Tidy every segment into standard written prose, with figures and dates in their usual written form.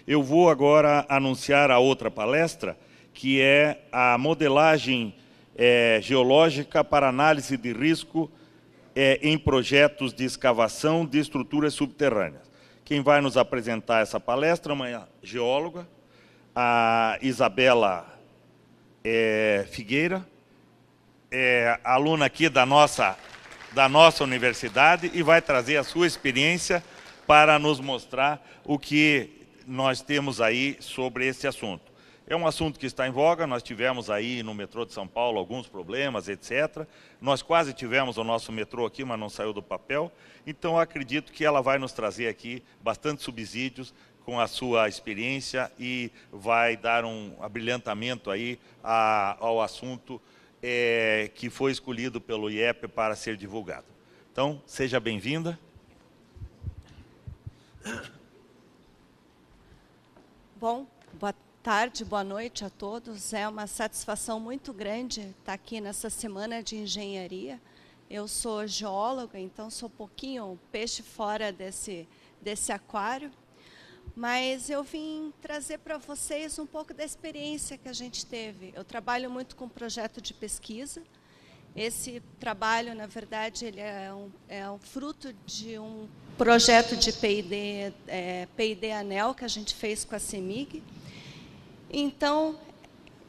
Eu vou agora anunciar a outra palestra, que é a modelagem geológica para análise de risco em projetos de escavação de estruturas subterrâneas. Quem vai nos apresentar essa palestra é uma geóloga, a Isabela Figueira, aluna aqui da nossa universidade, e vai trazer a sua experiência para nos mostrar o que nós temos aí sobre esse assunto. É um assunto que está em voga, nós tivemos aí no metrô de São Paulo alguns problemas, etc. Nós quase tivemos o nosso metrô aqui, mas não saiu do papel. Então, eu acredito que ela vai nos trazer aqui bastante subsídios com a sua experiência e vai dar um abrilhantamento aí ao assunto que foi escolhido pelo IEP para ser divulgado. Então, seja bem-vinda. Bom, boa tarde, boa noite a todos. É uma satisfação muito grande estar aqui nessa semana de engenharia. Eu sou geóloga, então sou um pouquinho peixe fora desse aquário. Mas eu vim trazer para vocês um pouco da experiência que a gente teve. Eu trabalho muito com projeto de pesquisa. Esse trabalho, na verdade, ele é um fruto de um projeto de P&D ANEEL que a gente fez com a CEMIG. Então,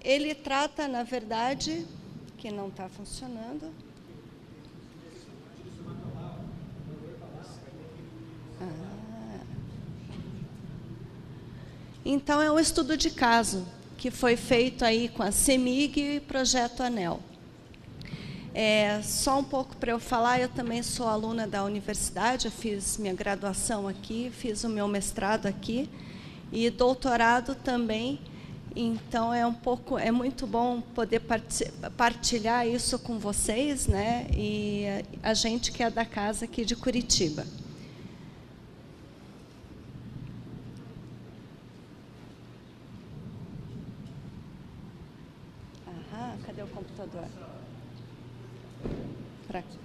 ele trata, na verdade, que não está funcionando. Então, é um estudo de caso que foi feito aí com a CEMIG e Projeto ANEEL. Só um pouco para eu falar, eu também sou aluna da universidade, eu fiz minha graduação aqui, fiz o meu mestrado aqui e doutorado também. Então, é muito bom poder partilhar isso com vocês, né? E a gente que é da casa aqui de Curitiba. Cadê o computador? Para aqui.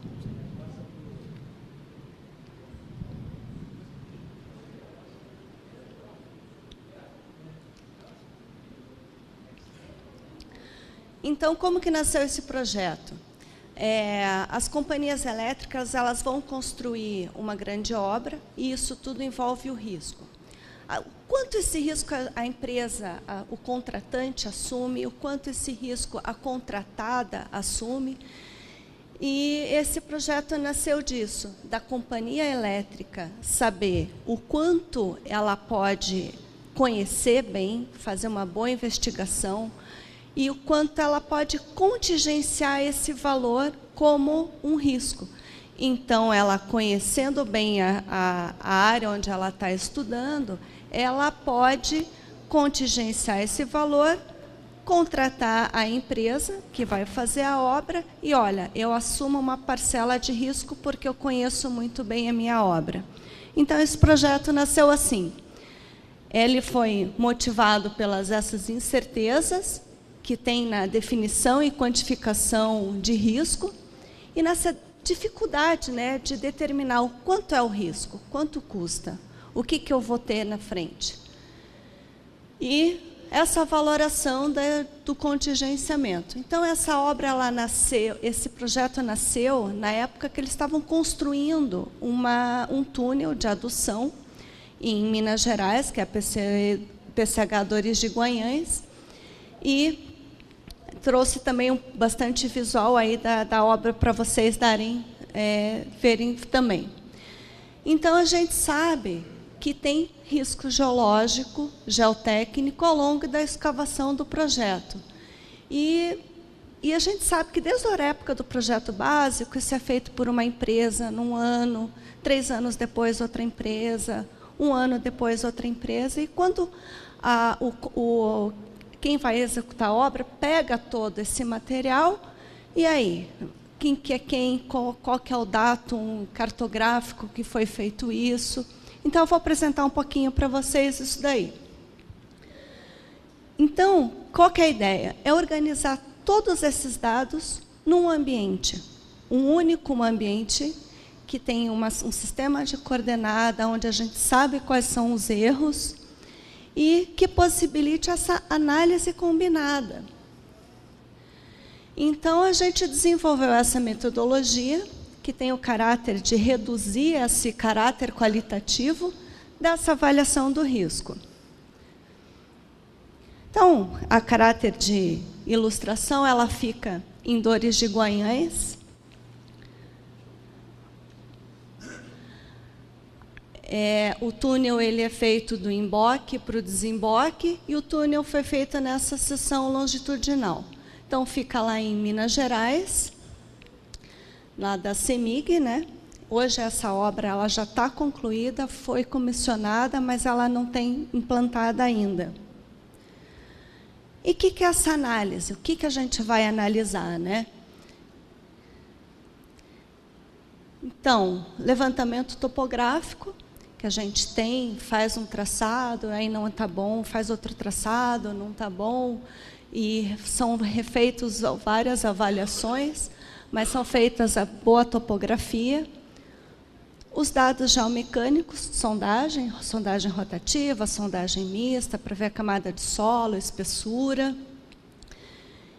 Então, como que nasceu esse projeto? As companhias elétricas elas vão construir uma grande obra e isso tudo envolve o risco. Quanto esse risco a empresa, o contratante assume, o quanto esse risco a contratada assume. E esse projeto nasceu disso, da companhia elétrica saber o quanto ela pode conhecer bem, fazer uma boa investigação, e o quanto ela pode contingenciar esse valor como um risco. Então, ela conhecendo bem a área onde ela está estudando, ela pode contingenciar esse valor, contratar a empresa que vai fazer a obra e, olha, eu assumo uma parcela de risco porque eu conheço muito bem a minha obra. Então, esse projeto nasceu assim. Ele foi motivado pelas essas incertezas que tem na definição e quantificação de risco e nessa dificuldade, né, de determinar o quanto é o risco, quanto custa, o que eu vou ter na frente. E essa valoração do contingenciamento. Então, essa obra, ela nasceu, esse projeto nasceu na época que eles estavam construindo um túnel de adução em Minas Gerais, que é a PCH Dores de Guanhães, e trouxe também bastante visual aí da obra para vocês verem também. Então, a gente sabe que tem risco geológico, geotécnico ao longo da escavação do projeto. E a gente sabe que desde a época do projeto básico, isso é feito por uma empresa num ano, 3 anos depois outra empresa, 1 ano depois outra empresa, e quando quem vai executar a obra pega todo esse material, e aí, quem que é quem, qual que é o datum cartográfico que foi feito isso. Então, eu vou apresentar um pouquinho para vocês isso daí. Então, qual que é a ideia? É organizar todos esses dados num ambiente, um único ambiente que tem um sistema de coordenada, onde a gente sabe quais são os erros, e que possibilite essa análise combinada. Então, a gente desenvolveu essa metodologia, que tem o caráter de reduzir esse caráter qualitativo dessa avaliação do risco. Então, a caráter de ilustração, ela fica em Dores de Guanhães. O túnel ele é feito do emboque para o desemboque, e o túnel foi feito nessa seção longitudinal. Então, fica lá em Minas Gerais, lá da CEMIG, né? Hoje essa obra ela já está concluída, foi comissionada, mas ela não tem implantada ainda. E o que é essa análise? O que a gente vai analisar, né? Então, levantamento topográfico, que a gente tem, faz um traçado, aí não está bom, faz outro traçado, não está bom, e são refeitos várias avaliações, mas são feitas a boa topografia. Os dados geomecânicos, sondagem rotativa, sondagem mista, para ver a camada de solo, espessura.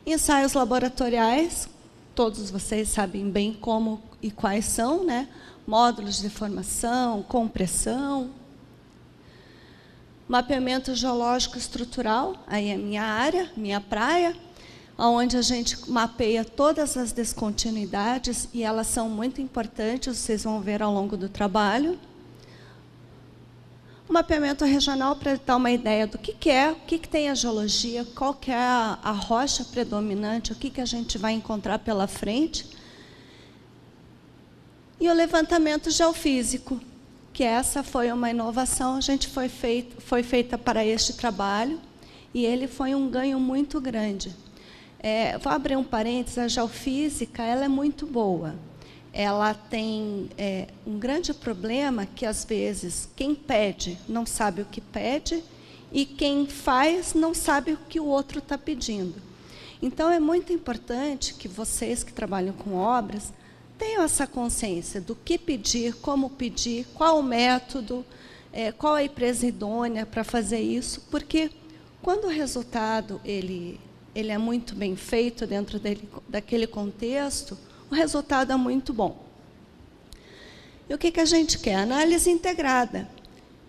Ensaios laboratoriais, todos vocês sabem bem como e quais são, né? Módulos de deformação, compressão. Mapeamento geológico estrutural, aí é minha área, minha praia, onde a gente mapeia todas as descontinuidades, e elas são muito importantes, vocês vão ver ao longo do trabalho. O mapeamento regional, para dar uma ideia do que é, o que tem a geologia, qual que é a rocha predominante, o que a gente vai encontrar pela frente. E o levantamento geofísico, que essa foi uma inovação, a gente foi feita para este trabalho, e ele foi um ganho muito grande. Vou abrir um parênteses, a geofísica ela é muito boa. Ela tem um grande problema que, às vezes, quem pede não sabe o que pede, e quem faz não sabe o que o outro está pedindo. Então, é muito importante que vocês que trabalham com obras tenham essa consciência do que pedir, como pedir, qual o método, qual a empresa idônea para fazer isso, porque quando o resultado ele é muito bem feito dentro daquele contexto, o resultado é muito bom. E o que a gente quer? Análise integrada,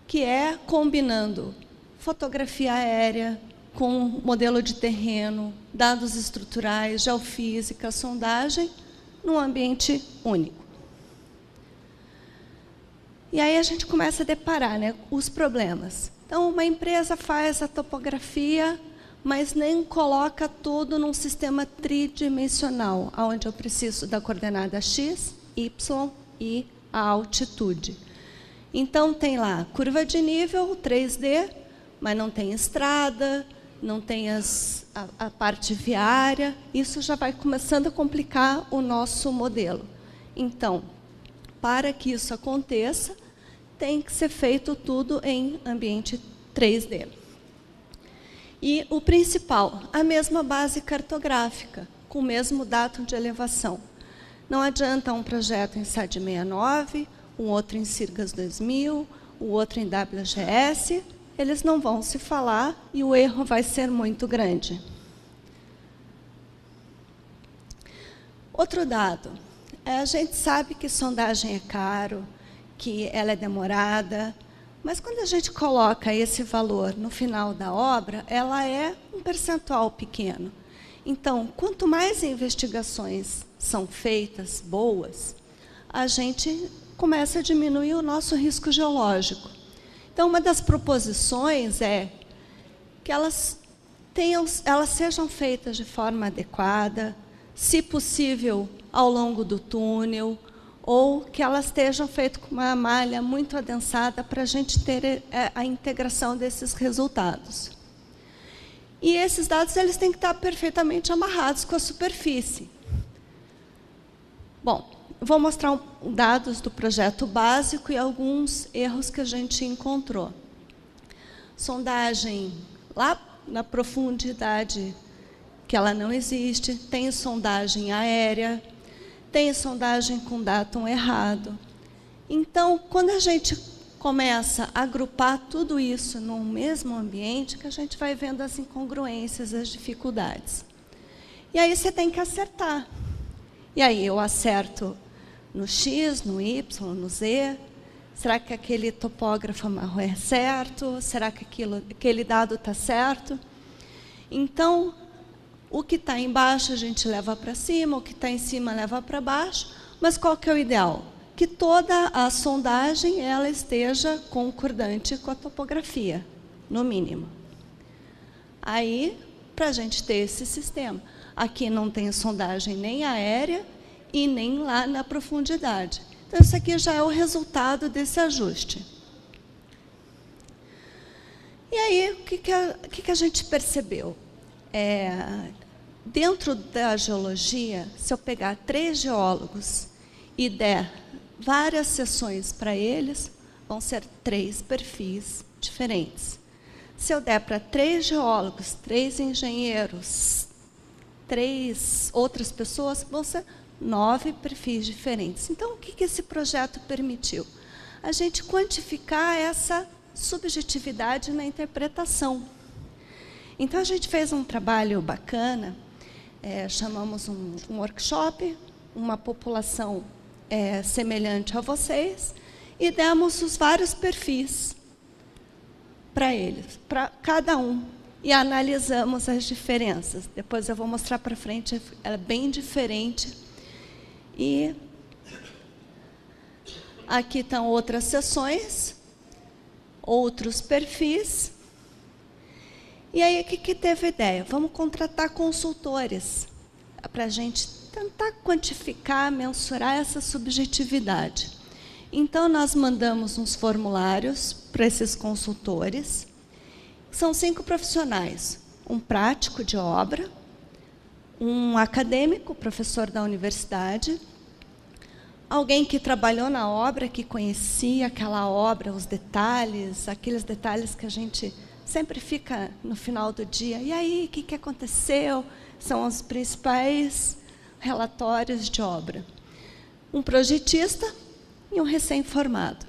que é combinando fotografia aérea com modelo de terreno, dados estruturais, geofísica, sondagem, num ambiente único. E aí a gente começa a deparar, né, os problemas. Então, uma empresa faz a topografia, mas nem coloca tudo num sistema tridimensional, onde eu preciso da coordenada x, y e a altitude. Então, tem lá curva de nível, 3D, mas não tem estrada, não tem a parte viária. Isso já vai começando a complicar o nosso modelo. Então, para que isso aconteça, tem que ser feito tudo em ambiente 3D. E o principal, a mesma base cartográfica, com o mesmo datum de elevação. Não adianta um projeto em SAD 69, um outro em CIRGAS 2000, o outro em WGS, eles não vão se falar e o erro vai ser muito grande. Outro dado, a gente sabe que sondagem é caro, que ela é demorada, mas quando a gente coloca esse valor no final da obra, ela é um percentual pequeno. Então, quanto mais investigações são feitas, boas, a gente começa a diminuir o nosso risco geológico. Então, uma das proposições é que elas sejam feitas de forma adequada, se possível, ao longo do túnel, ou que elas estejam feitas com uma malha muito adensada para a gente ter a integração desses resultados. E esses dados eles têm que estar perfeitamente amarrados com a superfície. Bom, vou mostrar dados do projeto básico e alguns erros que a gente encontrou. Sondagem lá na profundidade, que ela não existe, tem sondagem aérea, tem sondagem com datum errado. Então, quando a gente começa a agrupar tudo isso num mesmo ambiente, que a gente vai vendo as incongruências, as dificuldades. E aí você tem que acertar. E aí eu acerto no X, no Y, no Z. Será que aquele topógrafo é certo? Será que aquele dado está certo? Então, o que está embaixo a gente leva para cima, o que está em cima leva para baixo. Mas qual que é o ideal? Que toda a sondagem ela esteja concordante com a topografia, no mínimo. Aí, para a gente ter esse sistema, aqui não tem sondagem nem aérea e nem lá na profundidade. Então, isso aqui já é o resultado desse ajuste. E aí, o que a gente percebeu? Dentro da geologia, se eu pegar 3 geólogos e der várias sessões para eles, vão ser 3 perfis diferentes. Se eu der para 3 geólogos, 3 engenheiros, 3 outras pessoas, vão ser 9 perfis diferentes. Então, o que esse projeto permitiu? A gente quantificar essa subjetividade na interpretação. Então, a gente fez um trabalho bacana, chamamos um workshop, uma população semelhante a vocês, e demos os vários perfis para eles, para cada um, e analisamos as diferenças. Depois eu vou mostrar para frente, é bem diferente. E aqui estão outras sessões, outros perfis. E aí, o que teve a ideia? Vamos contratar consultores para a gente tentar quantificar, mensurar essa subjetividade. Então, nós mandamos uns formulários para esses consultores. São 5 profissionais, um prático de obra, um acadêmico, professor da universidade, alguém que trabalhou na obra, que conhecia aquela obra, os detalhes, aqueles detalhes que a gente sempre fica no final do dia. E aí, o que aconteceu? São os principais relatórios de obra. Um projetista e um recém-formado.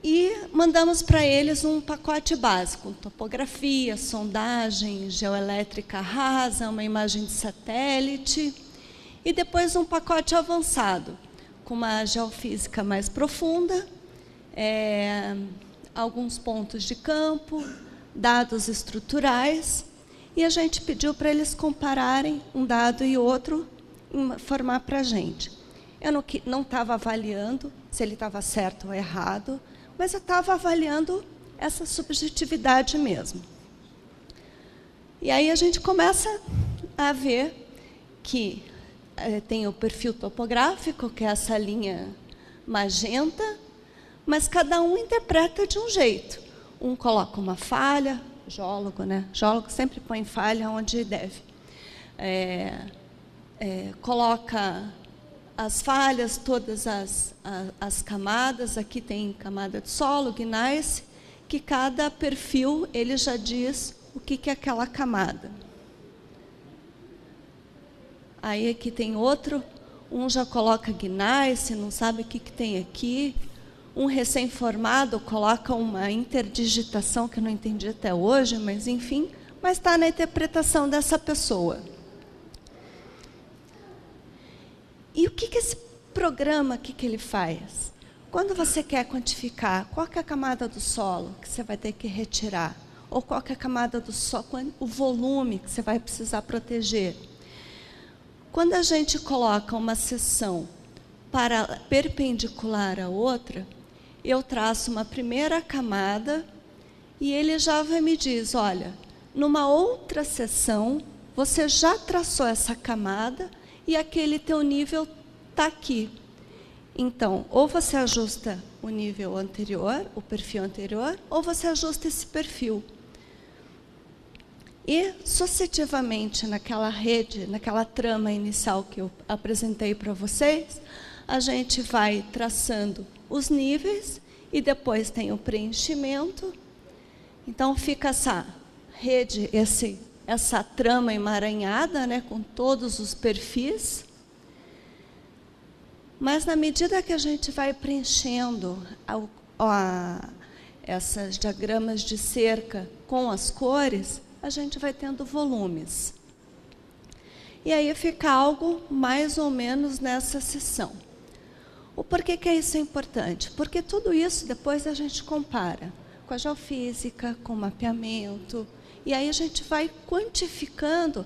E mandamos para eles um pacote básico, topografia, sondagem, geoelétrica rasa, uma imagem de satélite, e depois um pacote avançado, com uma geofísica mais profunda, alguns pontos de campo, dados estruturais, e a gente pediu para eles compararem um dado e outro, informar para a gente. Eu não estava avaliando se ele estava certo ou errado, mas eu estava avaliando essa subjetividade mesmo. E aí a gente começa a ver que tem o perfil topográfico, que é essa linha magenta, mas cada um interpreta de um jeito. Um coloca uma falha, geólogo, né? Geólogo sempre põe falha onde deve. Coloca as falhas, todas as camadas. Aqui tem camada de solo, gneiss, que cada perfil ele já diz o que é aquela camada. Aí aqui tem outro, um já coloca gneiss, não sabe o que tem aqui. Um recém-formado coloca uma interdigitação que eu não entendi até hoje, mas enfim, mas está na interpretação dessa pessoa. E o que esse programa, o que ele faz? Quando você quer quantificar qual que é a camada do solo que você vai ter que retirar, ou qual que é a camada do solo, o volume que você vai precisar proteger. Quando a gente coloca uma seção perpendicular à outra, eu traço uma primeira camada e ele já me diz, olha, numa outra seção, você já traçou essa camada e aquele teu nível está aqui. Então, ou você ajusta o nível anterior, o perfil anterior, ou você ajusta esse perfil. E, sucessivamente, naquela rede, naquela trama inicial que eu apresentei para vocês, a gente vai traçando os níveis e depois tem o preenchimento. Então, fica essa rede, essa trama emaranhada, né, com todos os perfis. Mas, na medida que a gente vai preenchendo esses diagramas de cerca com as cores, a gente vai tendo volumes. E aí fica algo mais ou menos nessa seção. O porquê que isso é importante? Porque tudo isso depois a gente compara com a geofísica, com o mapeamento, e aí a gente vai quantificando.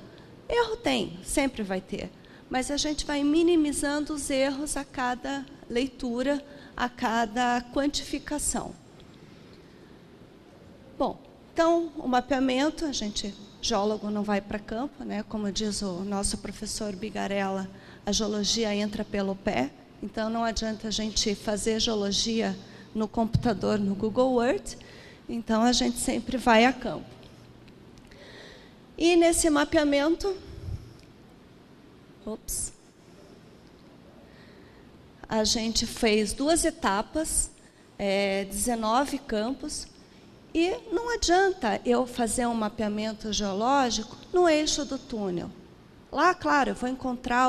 Erro tem, sempre vai ter, mas a gente vai minimizando os erros a cada leitura, a cada quantificação. Bom, então, o mapeamento, geólogo não vai para campo, né? Como diz o nosso professor Bigarella, a geologia entra pelo pé, então não adianta a gente fazer geologia no computador, no Google Earth, então a gente sempre vai a campo. E nesse mapeamento, a gente fez 2 etapas, 19 campos, e não adianta eu fazer um mapeamento geológico no eixo do túnel. Lá, claro, eu vou encontrar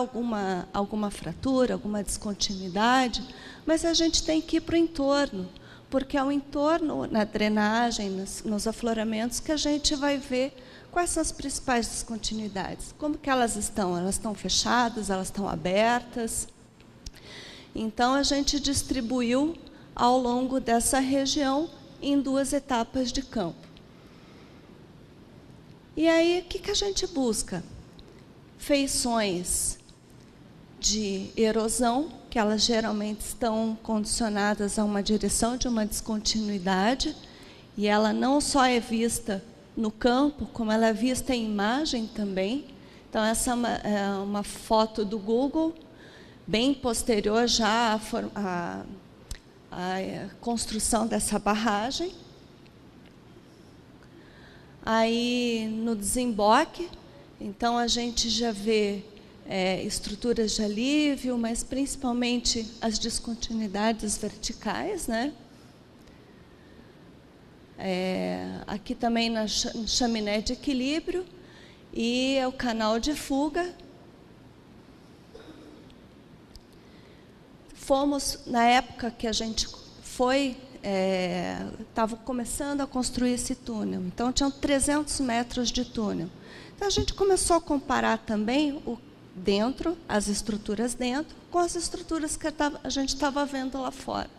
alguma fratura, alguma descontinuidade, mas a gente tem que ir para o entorno, porque é o entorno, na drenagem, nos afloramentos, que a gente vai ver quais são as principais descontinuidades. Como que elas estão? Elas estão fechadas? Elas estão abertas? Então, a gente distribuiu ao longo dessa região em 2 etapas de campo. E aí, o que a gente busca? Feições de erosão, que elas geralmente estão condicionadas a uma direção de uma descontinuidade, e ela não só é vista no campo, como ela é vista em imagem também. Então, essa é uma foto do Google, bem posterior já à construção dessa barragem. Aí, no desemboque, então a gente já vê estruturas de alívio, mas principalmente as descontinuidades verticais, né? Aqui também na chaminé de equilíbrio e o canal de fuga. Fomos, na época que a gente foi, estava começando a construir esse túnel, então tinham 300 metros de túnel. Então a gente começou a comparar também as estruturas dentro, com as estruturas que a gente estava vendo lá fora.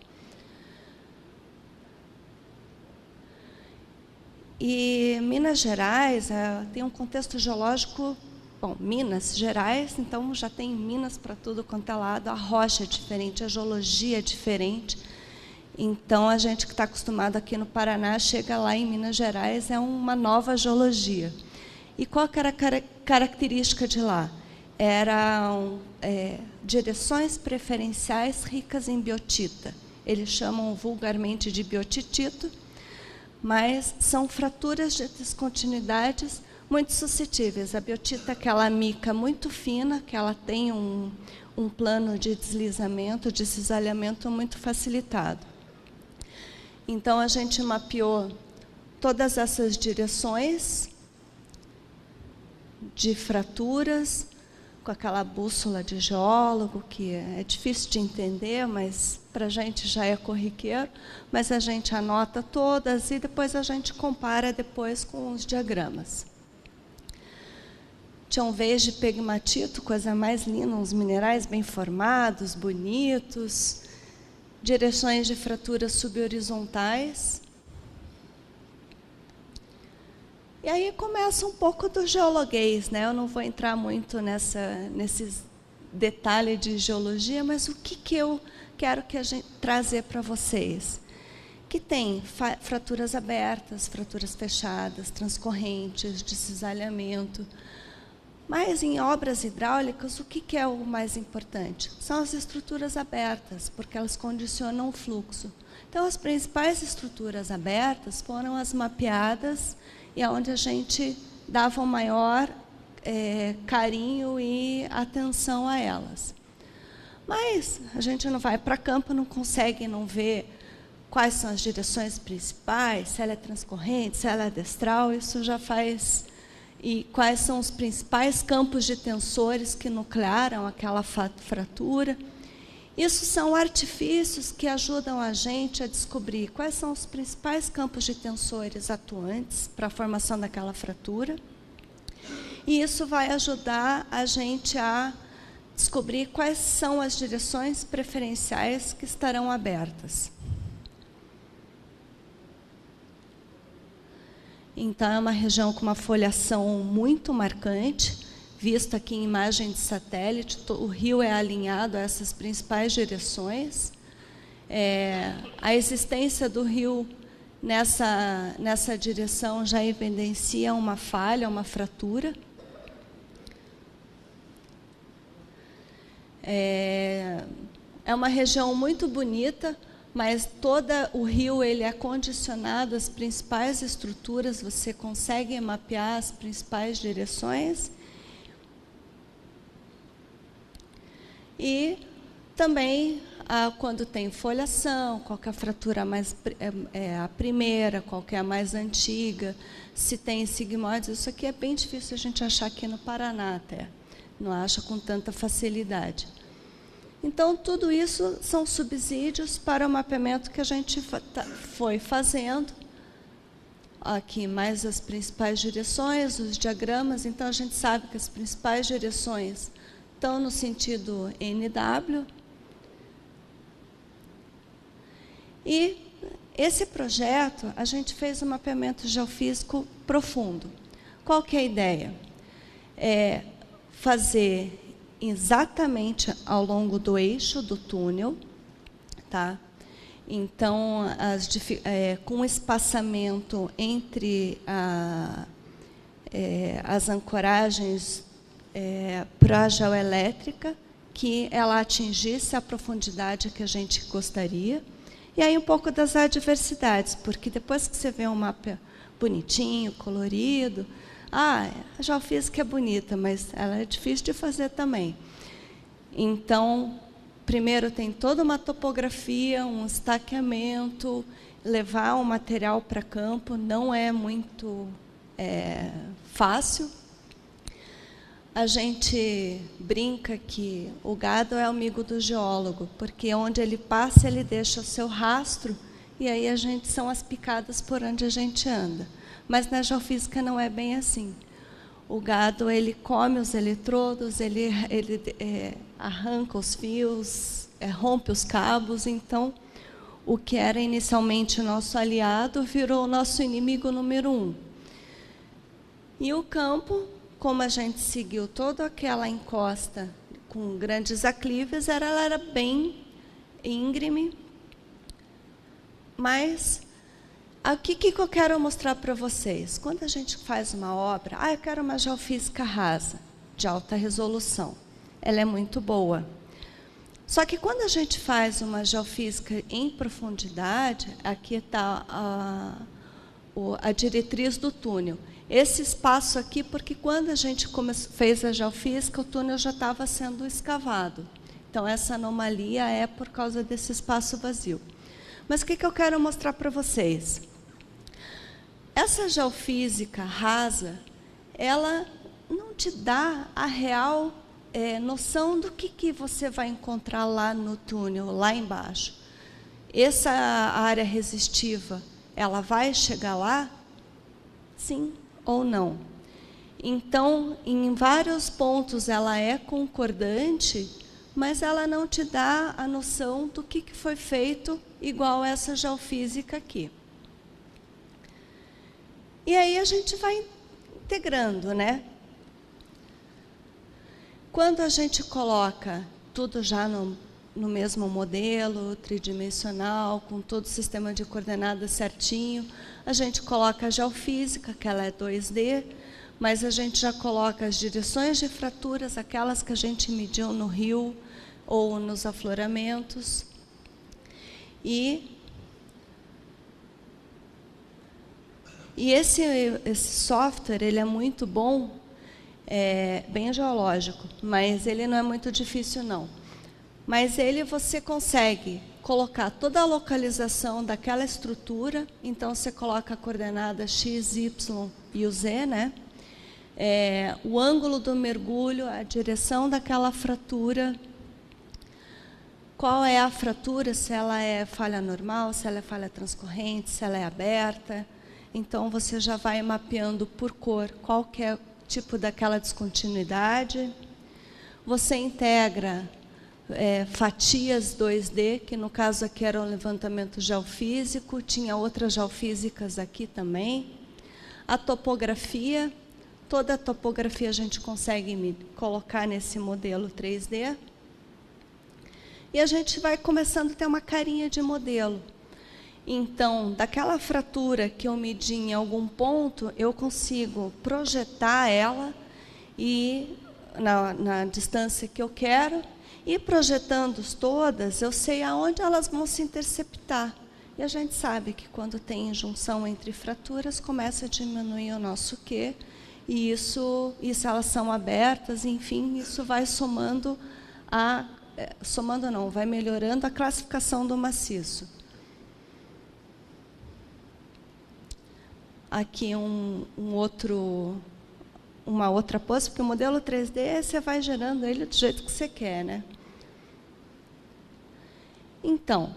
E Minas Gerais tem um contexto geológico. Bom, Minas Gerais, então já tem minas para tudo quanto é lado, a rocha é diferente, a geologia é diferente. Então, a gente que está acostumado aqui no Paraná, chega lá em Minas Gerais, é uma nova geologia. E qual era a característica de lá? Eram direções preferenciais ricas em biotita. Eles chamam vulgarmente de biotitito, mas são fraturas de descontinuidades muito suscetíveis. A biotita é aquela mica muito fina, que ela tem um plano de deslizamento, de cisalhamento muito facilitado. Então, a gente mapeou todas essas direções de fraturas, com aquela bússola de geólogo, que é difícil de entender, mas para a gente já é corriqueiro, mas a gente anota todas e depois a gente compara depois com os diagramas. Tinham veios de pegmatito, coisa mais linda, uns minerais bem formados, bonitos, direções de fraturas subhorizontais. E aí começa um pouco do geologuês, né? Eu não vou entrar muito nesses detalhes de geologia, mas o que eu quero trazer para vocês? Que tem fraturas abertas, fraturas fechadas, transcorrentes, de cisalhamento. Mas em obras hidráulicas, o que é o mais importante? São as estruturas abertas, porque elas condicionam o fluxo. Então, as principais estruturas abertas foram as mapeadas e onde a gente dava o maior carinho e atenção a elas. Mas a gente não vai para campo, não consegue não ver quais são as direções principais, se ela é transcorrente, se ela é adestral, isso já faz... E quais são os principais campos de tensores que nuclearam aquela fratura. Isso são artifícios que ajudam a gente a descobrir quais são os principais campos de tensores atuantes para a formação daquela fratura. E isso vai ajudar a gente a descobrir quais são as direções preferenciais que estarão abertas. Então, é uma região com uma foliação muito marcante, visto aqui em imagem de satélite. O rio é alinhado a essas principais direções. A existência do rio nessa direção já evidencia uma falha, uma fratura. É uma região muito bonita, mas todo o rio ele é condicionado às principais estruturas, você consegue mapear as principais direções. E também, quando tem foliação, qual que é a fratura mais a primeira, qual que é a mais antiga, se tem sigmoides, isso aqui é bem difícil a gente achar aqui no Paraná até, não acha com tanta facilidade. Então, tudo isso são subsídios para o mapeamento que a gente foi fazendo. Aqui, mais as principais direções, os diagramas. Então, a gente sabe que as principais direções estão no sentido NW. E esse projeto, a gente fez um mapeamento geofísico profundo. Qual que é a ideia? É fazer exatamente ao longo do eixo do túnel, tá? Então, com espaçamento entre as ancoragens para a geoelétrica, que ela atingisse a profundidade que a gente gostaria. E aí um pouco das adversidades, porque depois que você vê um mapa bonitinho, colorido, a geofísica é bonita, mas ela é difícil de fazer também. Então, primeiro tem toda uma topografia, um estaqueamento, levar o material para campo não é muito fácil. A gente brinca que o gado é amigo do geólogo, porque onde ele passa, ele deixa o seu rastro, e aí são as picadas por onde a gente anda. Mas na geofísica não é bem assim. O gado ele come os eletrodos, ele arranca os fios, rompe os cabos. Então, o que era inicialmente o nosso aliado virou o nosso inimigo número 1. E o campo, como a gente seguiu toda aquela encosta com grandes aclives, ela era bem íngreme, mas o que eu quero mostrar para vocês? Quando a gente faz uma obra, eu quero uma geofísica rasa, de alta resolução. Ela é muito boa. Só que quando a gente faz uma geofísica em profundidade, aqui está a diretriz do túnel. Esse espaço aqui, porque quando a gente fez a geofísica, o túnel já estava sendo escavado. Então, essa anomalia é por causa desse espaço vazio. Mas o que eu quero mostrar para vocês? Essa geofísica rasa, ela não te dá a real noção do que você vai encontrar lá no túnel, lá embaixo. Essa área resistiva, ela vai chegar lá? Sim ou não? Então, em vários pontos ela é concordante, mas ela não te dá a noção do que foi feito igual essa geofísica aqui. E aí a gente vai integrando, né? Quando a gente coloca tudo já no mesmo modelo, tridimensional, com todo o sistema de coordenadas certinho, a gente coloca a geofísica, que ela é 2D, mas a gente já coloca as direções de fraturas, aquelas que a gente mediu no rio ou nos afloramentos. E esse software, ele é muito bom, bem geológico, mas ele não é muito difícil, não. Mas você consegue colocar toda a localização daquela estrutura, então você coloca a coordenada X, Y e o Z, né? O ângulo do mergulho, a direção daquela fratura, qual é a fratura, se ela é falha normal, se ela é falha transcorrente, se ela é aberta. Então, você já vai mapeando por cor qual que é o tipo daquela descontinuidade. Você integra fatias 2D, que no caso aqui era um levantamento geofísico, tinha outras geofísicas aqui também. A topografia, toda a topografia a gente consegue colocar nesse modelo 3D. E a gente vai começando a ter uma carinha de modelo. Então, daquela fratura que eu medi em algum ponto, eu consigo projetar ela e na distância que eu quero, e projetando todas, eu sei aonde elas vão se interceptar. E a gente sabe que quando tem junção entre fraturas, começa a diminuir o nosso Q, e isso elas são abertas, enfim, isso vai somando vai melhorando a classificação do maciço. Aqui uma outra pose, porque o modelo 3D você vai gerando ele do jeito que você quer, né? Então,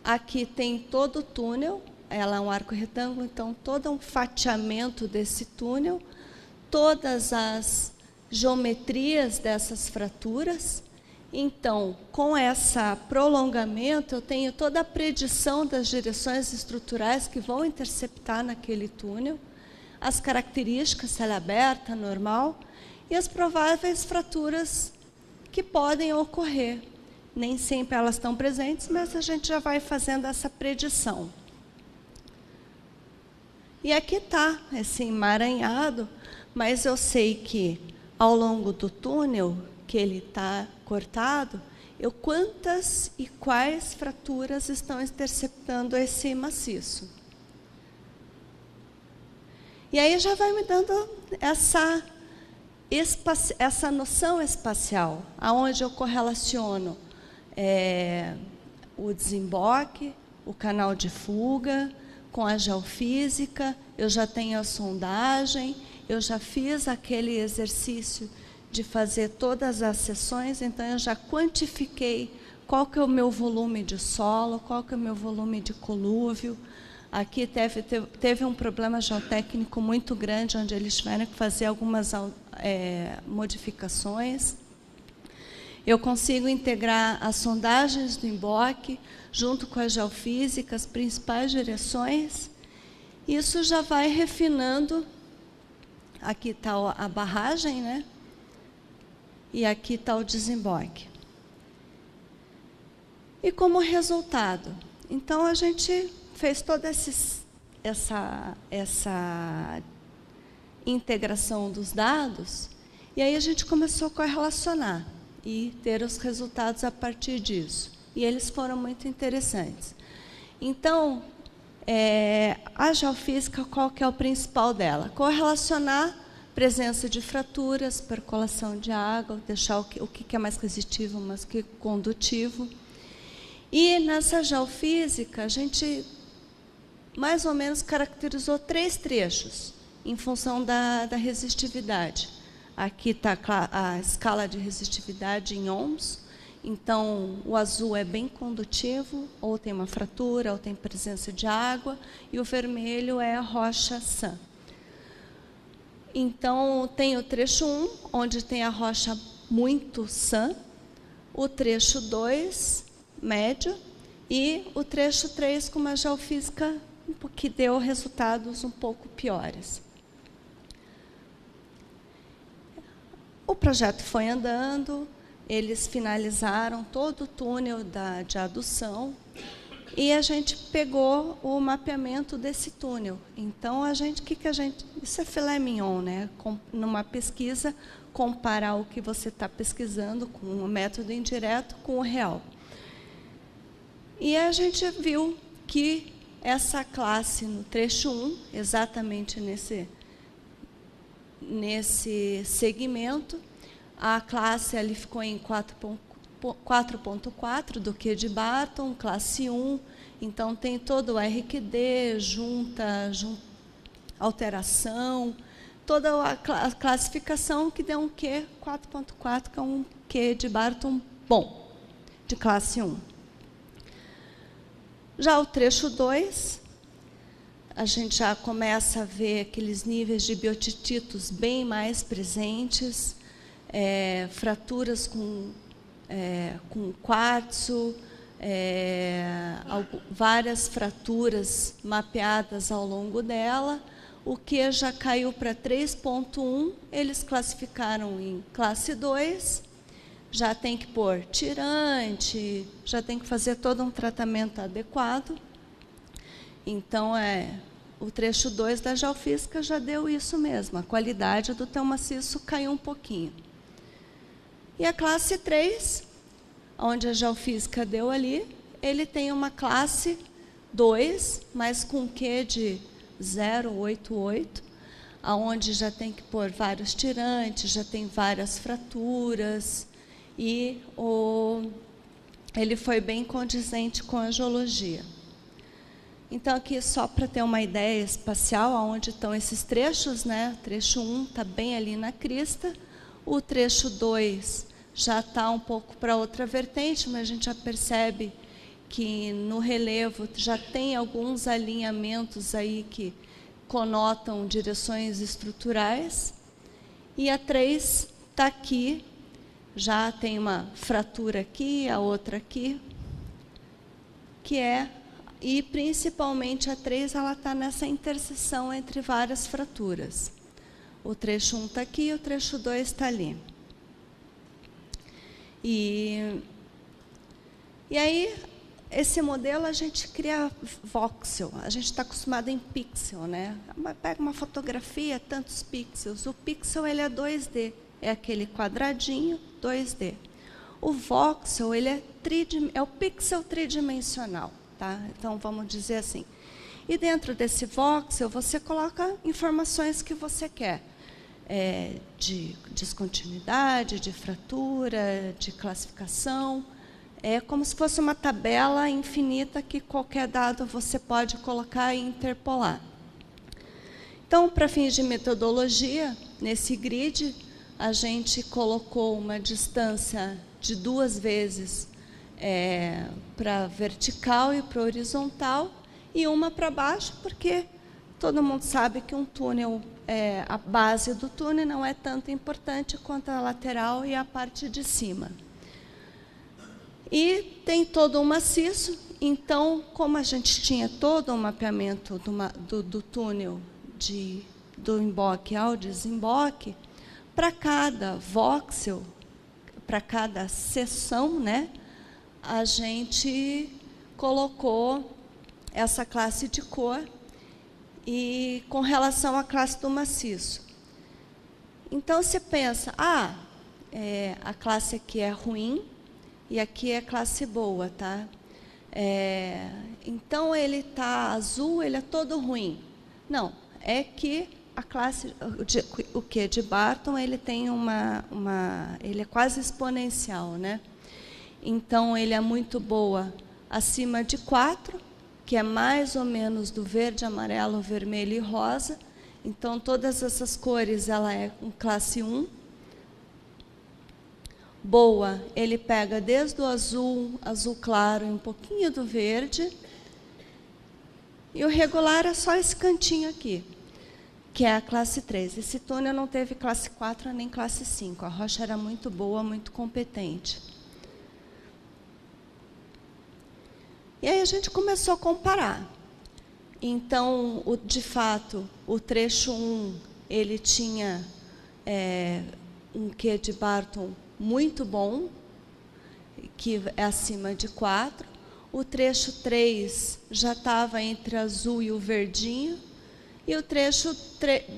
aqui tem todo o túnel, ela é um arco retângulo, então todo um fatiamento desse túnel, todas as geometrias dessas fraturas. Então, com esse prolongamento, eu tenho toda a predição das direções estruturais que vão interceptar naquele túnel, as características, se ela é aberta, normal, e as prováveis fraturas que podem ocorrer. Nem sempre elas estão presentes, mas a gente já vai fazendo essa predição. E aqui está esse emaranhado, mas eu sei que ao longo do túnel, que ele está cortado, quantas e quais fraturas estão interceptando esse maciço. E aí já vai me dando essa noção espacial, aonde eu correlaciono o desemboque, o canal de fuga, com a geofísica, eu já tenho a sondagem, eu já fiz aquele exercício de fazer todas as seções, então eu já quantifiquei qual que é o meu volume de solo, qual que é o meu volume de colúvio. Aqui teve um problema geotécnico muito grande, onde eles tiveram que fazer algumas modificações. Eu consigo integrar as sondagens do emboque, junto com a geofísica, as principais direções. Isso já vai refinando. Aqui está a barragem, né? E aqui está o desemboque. E como resultado, então a gente fez toda essa integração dos dados, e aí a gente começou a correlacionar e ter os resultados a partir disso. E eles foram muito interessantes. Então, a geofísica, qual que é o principal dela? Correlacionar presença de fraturas, percolação de água, deixar o que é mais resistivo, mas que condutivo. E nessa geofísica, a gente mais ou menos caracterizou 3 trechos, em função da resistividade. Aqui está a escala de resistividade em ohms. Então, o azul é bem condutivo, ou tem uma fratura, ou tem presença de água, e o vermelho é a rocha sã. Então, tem o trecho 1, onde tem a rocha muito sã, o trecho 2, médio, e o trecho 3, com uma geofísica que deu resultados um pouco piores. O projeto foi andando, eles finalizaram todo o túnel de adução, e a gente pegou o mapeamento desse túnel. Então, isso é filé mignon, né? Numa pesquisa, comparar o que você está pesquisando com o método indireto com o real. E a gente viu que essa classe, no trecho 1, exatamente nesse segmento, a classe ali ficou em 4.4 do Q de Barton, classe 1, então tem todo o RQD, alteração, toda a classificação, que deu um Q 4.4, que é um Q de Barton bom, de classe 1. Já o trecho 2, a gente já começa a ver aqueles níveis de biotititos bem mais presentes, fraturas com quartzo, várias fraturas mapeadas ao longo dela. O Q já caiu para 3.1, eles classificaram em classe 2, já tem que pôr tirante, já tem que fazer todo um tratamento adequado. Então, o trecho 2 da geofísica já deu isso mesmo, a qualidade do teu maciço caiu um pouquinho. E a classe 3, onde a geofísica deu ali, ele tem uma classe 2, mas com Q de 0,88, aonde já tem que pôr vários tirantes, já tem várias fraturas, e ele foi bem condizente com a geologia. Então, aqui, só para ter uma ideia espacial, aonde estão esses trechos, né? O trecho 1 está bem ali na crista, o trecho 2 já está um pouco para outra vertente, mas a gente já percebe que no relevo já tem alguns alinhamentos aí que conotam direções estruturais. E a 3 está aqui, já tem uma fratura aqui, a outra aqui, e principalmente a 3, ela está nessa interseção entre várias fraturas. O trecho 1 está aqui, o trecho 2 está ali. E aí, esse modelo a gente cria voxel, a gente está acostumado em pixel, né? Pega uma fotografia, tantos pixels. O pixel, ele é 2D, é aquele quadradinho 2D. O voxel, ele é o pixel tridimensional, tá? Então, vamos dizer assim. E dentro desse voxel, você coloca informações que você quer. De descontinuidade, de fratura, de classificação. É como se fosse uma tabela infinita que qualquer dado você pode colocar e interpolar. Então, para fins de metodologia, nesse grid, a gente colocou uma distância de 2 vezes para vertical e para horizontal, e uma para baixo, porque todo mundo sabe que um túnel, a base do túnel não é tanto importante quanto a lateral e a parte de cima. E tem todo um maciço, então, como a gente tinha todo o mapeamento do túnel do emboque ao desemboque, para cada voxel, para cada seção, né, a gente colocou essa classe de cor, e com relação à classe do maciço. Então, você pensa, a classe aqui é ruim e aqui é classe boa, tá? Então, ele está azul, ele é todo ruim. Não, é que a classe, o Q de Barton, ele tem ele é quase exponencial, né? Então, ele é muito boa acima de 4, que é mais ou menos do verde, amarelo, vermelho e rosa. Então, todas essas cores, ela é com classe 1. Boa, ele pega desde o azul, azul claro e um pouquinho do verde. E o regular é só esse cantinho aqui, que é a classe 3. Esse túnel não teve classe 4 nem classe 5. A rocha era muito boa, muito competente. E aí a gente começou a comparar. Então, de fato, o trecho 1, ele tinha um Q de Barton muito bom, que é acima de 4. O trecho 3 já estava entre azul e o verdinho. E o trecho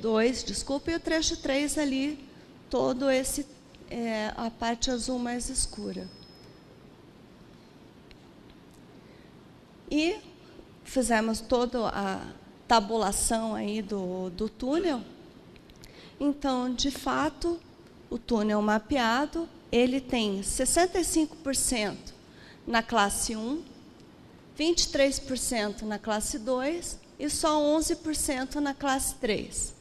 2, desculpa, e o trecho 3 ali, todo esse, a parte azul mais escura. E fizemos toda a tabulação aí do túnel. Então, de fato, o túnel mapeado, ele tem 65% na classe 1, 23% na classe 2 e só 11% na classe 3.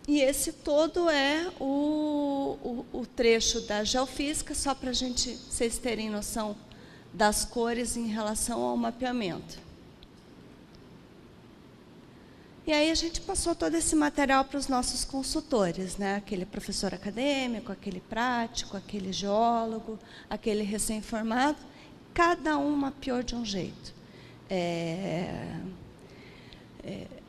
E esse todo é o trecho da geofísica, só para vocês terem noção das cores em relação ao mapeamento. E aí a gente passou todo esse material para os nossos consultores, né? Aquele professor acadêmico, aquele prático, aquele geólogo, aquele recém-formado. Cada um mapeou de um jeito.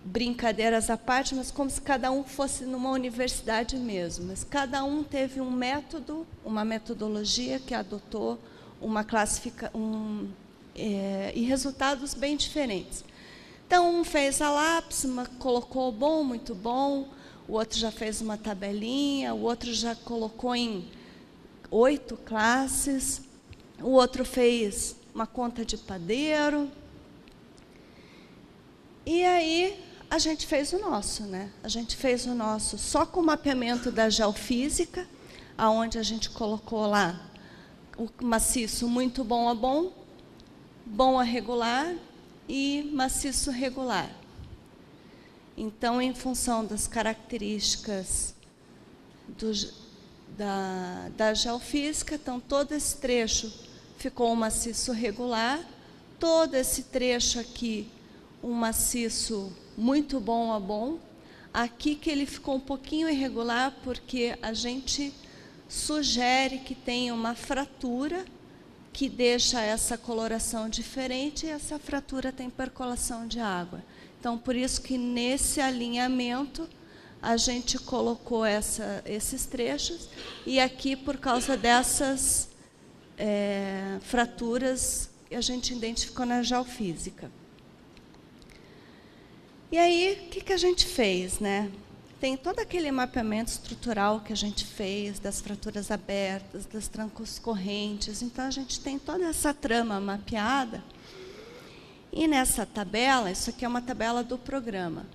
Brincadeiras à parte, mas como se cada um fosse numa universidade mesmo. Mas cada um teve um método, uma metodologia que adotou uma classificação e resultados bem diferentes. Então, um fez a lápis, colocou bom, muito bom, o outro já fez uma tabelinha, o outro já colocou em 8 classes, o outro fez uma conta de padeiro. E aí, a gente fez o nosso, né? A gente fez o nosso só com o mapeamento da geofísica, aonde a gente colocou lá o maciço muito bom a bom, bom a regular e maciço regular. Então, em função das características da geofísica, então todo esse trecho ficou um maciço regular, todo esse trecho aqui um maciço muito bom a bom. Aqui que ele ficou um pouquinho irregular, porque a gente sugere que tenha uma fratura que deixa essa coloração diferente, e essa fratura tem percolação de água. Então, por isso que nesse alinhamento a gente colocou esses trechos, e aqui, por causa dessas fraturas, a gente identificou na geofísica. E aí, o que a gente fez, né? Tem todo aquele mapeamento estrutural que a gente fez, das fraturas abertas, das trancos correntes. Então, a gente tem toda essa trama mapeada. E nessa tabela, isso aqui é uma tabela do programa,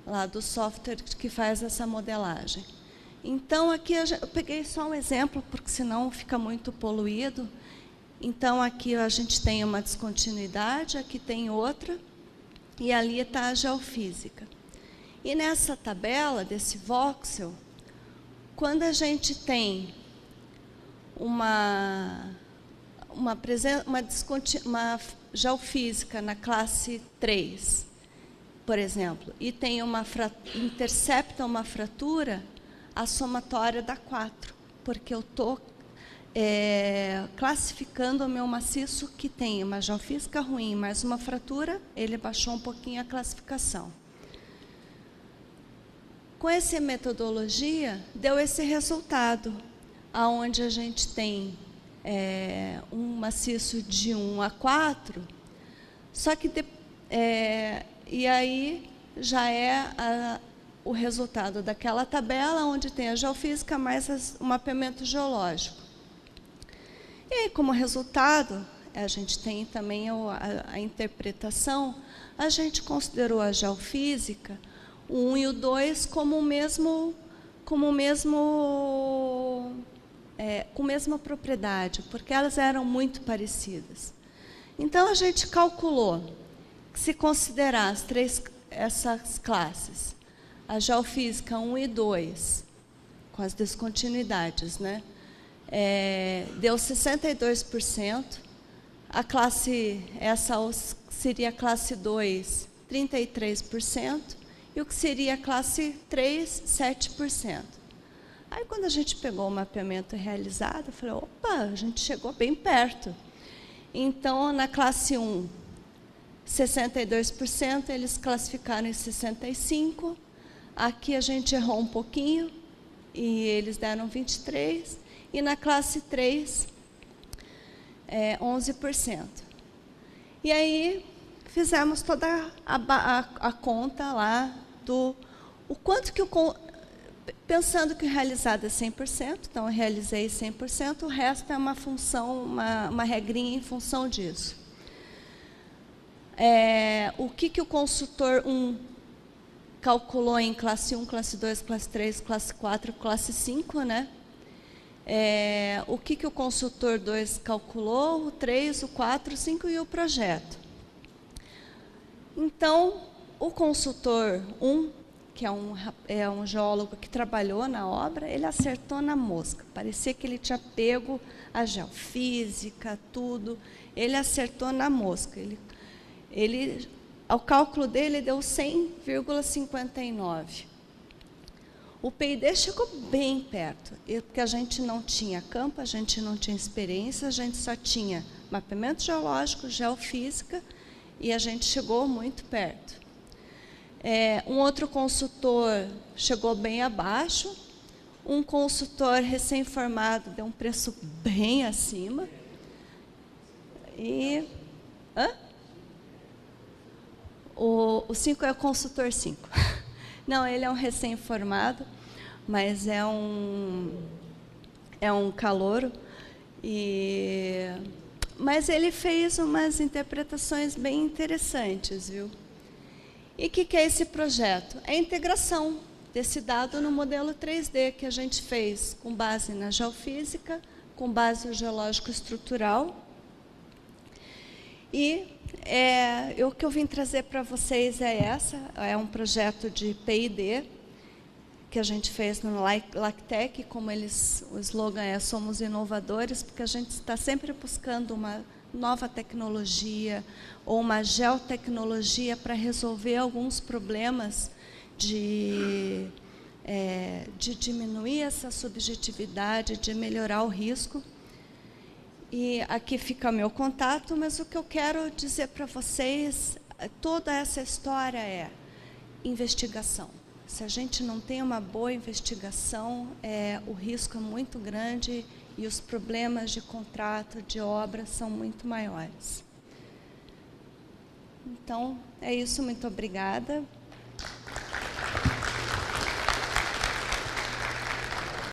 lá do software que faz essa modelagem. Então, aqui eu peguei só um exemplo, porque senão fica muito poluído. Então, aqui a gente tem uma descontinuidade, aqui tem outra, e ali está a geofísica. E nessa tabela desse voxel, quando a gente tem uma geofísica na classe 3, por exemplo, e tem intercepta uma fratura, a somatória dá 4, porque eu estou classificando o meu maciço que tem uma geofísica ruim, mais uma fratura, ele baixou um pouquinho a classificação. Com essa metodologia, deu esse resultado, onde a gente tem um maciço de 1 a 4, só que e aí já é o resultado daquela tabela, onde tem a geofísica mais o mapeamento geológico. E aí, como resultado, a gente tem também a interpretação, a gente considerou a geofísica, o 1 e o 2 com mesma propriedade, porque elas eram muito parecidas. Então, a gente calculou que, se considerar essas classes, a geofísica 1 e 2, com as descontinuidades, né? Deu 62%, essa seria a classe 2, 33%, e o que seria a classe 3, 7%. Aí, quando a gente pegou o mapeamento realizado, eu falei, opa, a gente chegou bem perto. Então, na classe 1, 62%, eles classificaram em 65%. Aqui a gente errou um pouquinho, e eles deram 23%. E na classe 3, 11%. E aí, fizemos toda a conta lá o quanto que pensando que o realizado é 100%, então eu realizei 100%, o resto é uma função, uma regrinha em função disso. O que o consultor 1 calculou em classe 1, classe 2, classe 3, classe 4, classe 5, né? O que o consultor 2 calculou, o 3, o 4, o 5 e o projeto. Então, o consultor 1, que é um geólogo que trabalhou na obra, ele acertou na mosca. Parecia que ele tinha pego a geofísica, tudo. Ele acertou na mosca. Ao cálculo dele, deu 100,59. O P&D chegou bem perto, porque a gente não tinha campo, a gente não tinha experiência, a gente só tinha mapeamento geológico, geofísica, e a gente chegou muito perto. Um outro consultor chegou bem abaixo, um consultor recém-formado deu um preço bem acima. E... O 5 é o consultor 5. Não, ele é um recém-formado, mas é um calouro. Mas ele fez umas interpretações bem interessantes, viu? E o que é esse projeto? É a integração desse dado no modelo 3D que a gente fez com base na geofísica, com base no geológico estrutural. E o que eu vim trazer para vocês é um projeto de P&D que a gente fez no LACTEC, como o slogan é "Somos inovadores", porque a gente está sempre buscando uma nova tecnologia ou uma geotecnologia para resolver alguns problemas de diminuir essa subjetividade, de melhorar o risco. E aqui fica meu contato, mas o que eu quero dizer para vocês, toda essa história é investigação. Se a gente não tem uma boa investigação, o risco é muito grande e os problemas de contrato, de obra, são muito maiores. Então, é isso, muito obrigada.